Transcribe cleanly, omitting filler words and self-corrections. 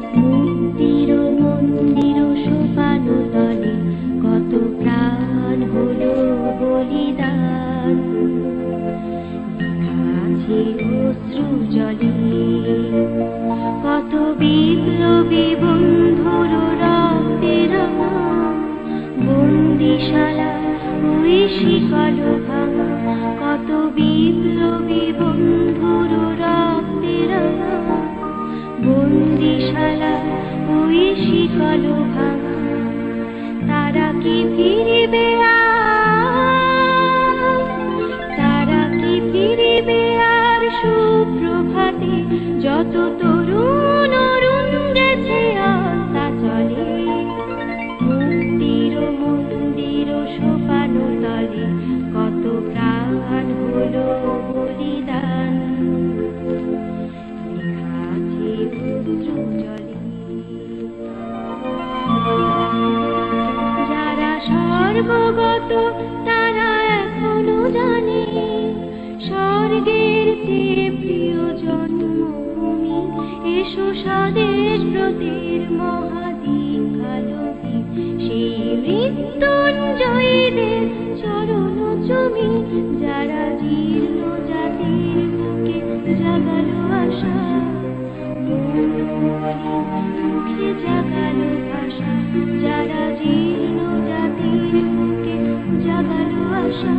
মুক্তির মন্দির সোপানো তলে কত প্রাণ হলো বলিদান, আছে অশ্রু জলে কত বিপ্লবী বন্ধুর রক্তের বন্দিশালা ওই শিকল ভাঙা, কত বিপ্লবী বন্ধুর রক্তের বন্দিশালা ওই শিকল ভাঙা। তারা কি ফিরিবে আর, তারা কি ফিরিবে আর সুপ্রভাতে, যত তরুণ অরুণ গেছে আস্তা চলে। মুক্তির মন্দির সোপানো তলে কত প্রাণ হলো বলিদান, লেখা আছে অশ্রু জলে। যারা সর্বগত তারা এখনো জানে স্বর্গের চেয়ে প্রিয় জন্মভূমি, এসো স্বদেশ ব্রতের মহাদীক্ষালোকে, সেই মৃত্যুঞ্জয়ীদের চরণ চুমি। যারা জীর্ণ জাতির বুকে জাগালো আশা, মুখে জাগালো ভাষা। যারা জীর্ণ জাতির বুকে জাগালো আশা,